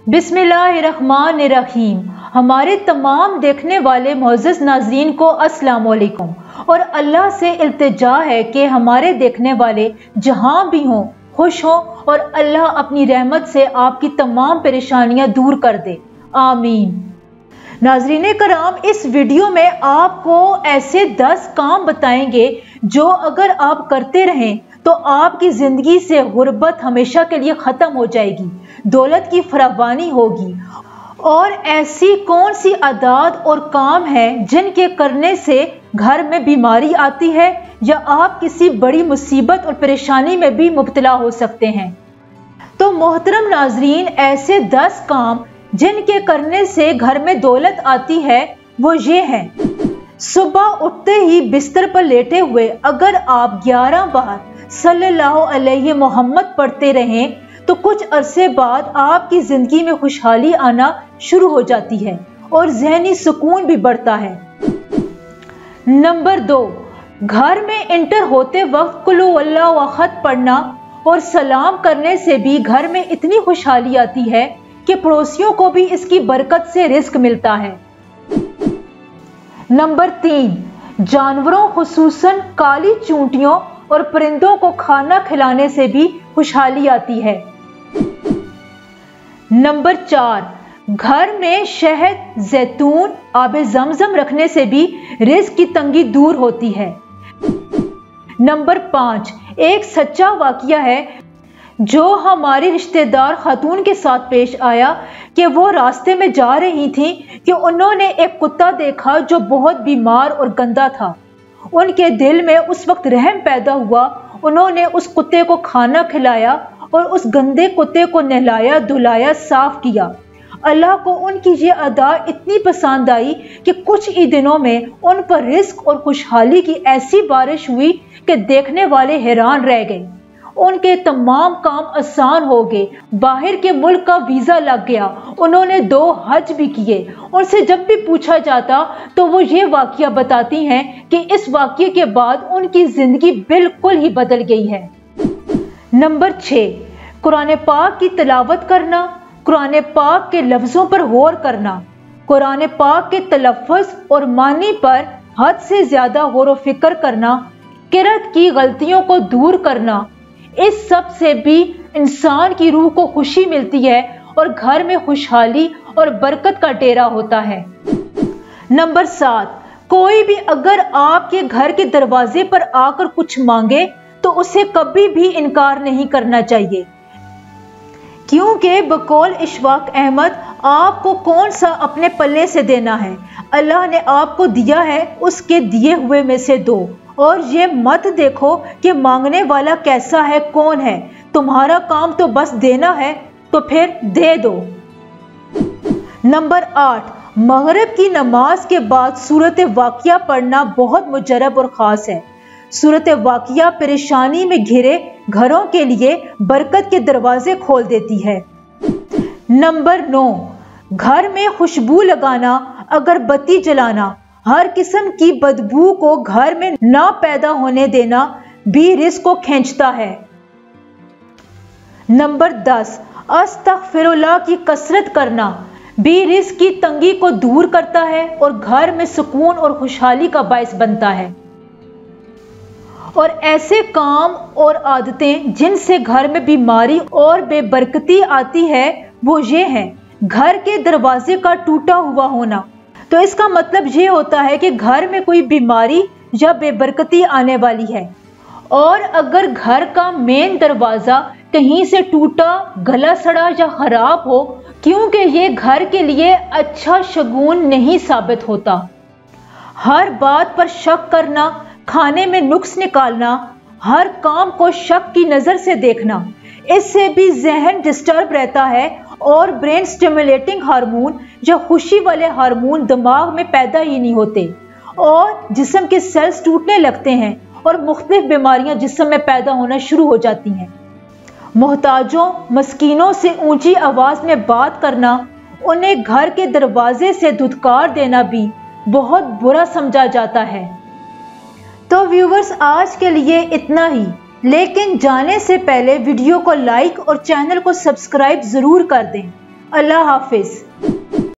बिस्मिल्लाहिर्रहमानिर्रहीम। हमारे तमाम देखने वाले मुअज़्ज़ज़ नाज़रीन को अस्सलाम वालेकुम। और अल्लाह से इल्तिजा है कि हमारे देखने वाले जहां भी हों खुश हों और अल्लाह अपनी रहमत से आपकी तमाम परेशानियां दूर कर दे, आमीन। नाज़रीन कराम, इस वीडियो में आपको ऐसे 10 काम बताएंगे जो अगर आप करते रहें तो आपकी जिंदगी से गुर्बत हमेशा के लिए खत्म हो जाएगी, दौलत की फरावानी होगी। और ऐसी कौन सी आदत और काम है जिनके करने से घर में बीमारी आती है या आप किसी बड़ी मुसीबत और परेशानी में भी मुब्तला हो सकते हैं। तो मोहतरम नाज़रीन, ऐसे 10 काम जिनके करने से घर में दौलत आती है वो ये हैं। सुबह उठते ही बिस्तर पर लेटे हुए अगर आप 11 बार सल्लल्लाहु अलैहि मोहम्मद पढ़ते रहें तो कुछ अरसे बाद आपकी जिंदगी में खुशहाली आना शुरू हो जाती है और ज़हनी सुकून भी बढ़ता है। नंबर 2, घर में एंटर होते वक्त कुल हुवल्लाहु अहद पढ़ना और सलाम करने से भी घर में इतनी खुशहाली आती है कि पड़ोसियों को भी इसकी बरकत से रिस्क मिलता है। नंबर 3, जानवरों खुसूसन काली चूंटियों और परिंदों को खाना खिलाने से भी खुशहाली आती है। नंबर 4, घर में शहद, जैतून, आबे ज़मज़म रखने से भी रिज़्क की तंगी दूर होती है। नंबर 5, एक सच्चा वाक़या है जो हमारी रिश्तेदार खातून के साथ पेश आया कि वो रास्ते में जा रही थी कि उन्होंने एक कुत्ता देखा जो बहुत बीमार और गंदा था। उनके दिल में उस वक्त रहम पैदा हुआ। उन्होंने उस कुत्ते को खाना खिलाया और उस गंदे कुत्ते को नहलाया, धुलाया, साफ किया। अल्लाह को उनकी ये अदा इतनी पसंद आई कि कुछ ही दिनों में उन पर रिस्क और खुशहाली की ऐसी बारिश हुई कि देखने वाले हैरान रह गए। उनके तमाम काम आसान हो गए, बाहर के मुल्क का वीजा लग गया, उन्होंने 2 हज भी किए। उनसे जब भी पूछा जाता तो वो ये वाकया बताती हैं कि इस वाकये के बाद उनकी जिंदगी बिल्कुल ही बदल गई है। नंबर 6, कुरान पाक की तिलावत करना, कुरान पाक के लफ्जों पर गौर करना, कुरान पाक के तलफ़्फ़ुज़ और मानी पर हद से ज्यादा गौर व फिक्र करना, किरात की गलतियों को दूर करना। इस सब से भी इंसान की रूह को खुशी मिलती है और घर में खुशहाली और बरकत का डेरा होता है। नंबर 7, कोई भी अगर आपके घर के दरवाजे पर आकर कुछ मांगे तो उसे कभी भी इनकार नहीं करना चाहिए, क्योंकि बकौल इशफाक अहमद आपको कौन सा अपने पल्ले से देना है। अल्लाह ने आपको दिया है, उसके दिए हुए में से दो। और ये मत देखो कि मांगने वाला कैसा है, कौन है। तुम्हारा काम तो बस देना है, तो फिर दे दो। नंबर 8, मगरिब की नमाज के बाद सूरत वाक़िया पढ़ना बहुत मुजरब और ख़ास है। सूरत वाक़िया परेशानी में घिरे घरों के लिए बरकत के दरवाजे खोल देती है। नंबर 9, घर में खुशबू लगाना, अगरबत्ती जलाना, हर किस्म की बदबू को घर में ना पैदा होने देना भी रिज़्क को खींचता है। नंबर 10, अस्तग़फिरुल्लाह की कसरत करना भी रिज़्क की तंगी को दूर करता है और घर में सुकून और खुशहाली का बायस बनता है। और ऐसे काम और आदतें जिनसे घर में बीमारी और बेबरकती आती है वो ये हैं। घर के दरवाजे का टूटा हुआ होना, तो इसका मतलब ये होता है कि घर में कोई बीमारी या बेबरकती आने वाली है। और अगर घर का मेन दरवाजा कहीं से टूटा, गला सड़ा या खराब हो, क्योंकि ये घर के लिए अच्छा शगुन नहीं साबित होता। हर बात पर शक करना, खाने में नुक्स निकालना, हर काम को शक की नजर से देखना, इससे भी जहन डिस्टर्ब रहता है और ब्रेन स्टिमुलेटिंग हार्मोन या खुशी वाले हार्मोन दिमाग में पैदा ही नहीं होते और जिस्म के सेल्स टूटने लगते हैं और मुख्तलिफ बीमारियां जिस्म में पैदा होना शुरू हो जाती हैं। मोहताजों, मस्कीनों से ऊंची आवाज में बात करना, उन्हें घर के दरवाजे से धुतकार देना भी बहुत बुरा समझा जाता है। तो व्यूवर्स, आज के लिए इतना ही, लेकिन जाने से पहले वीडियो को लाइक और चैनल को सब्सक्राइब जरूर कर दें। اللہ حافظ।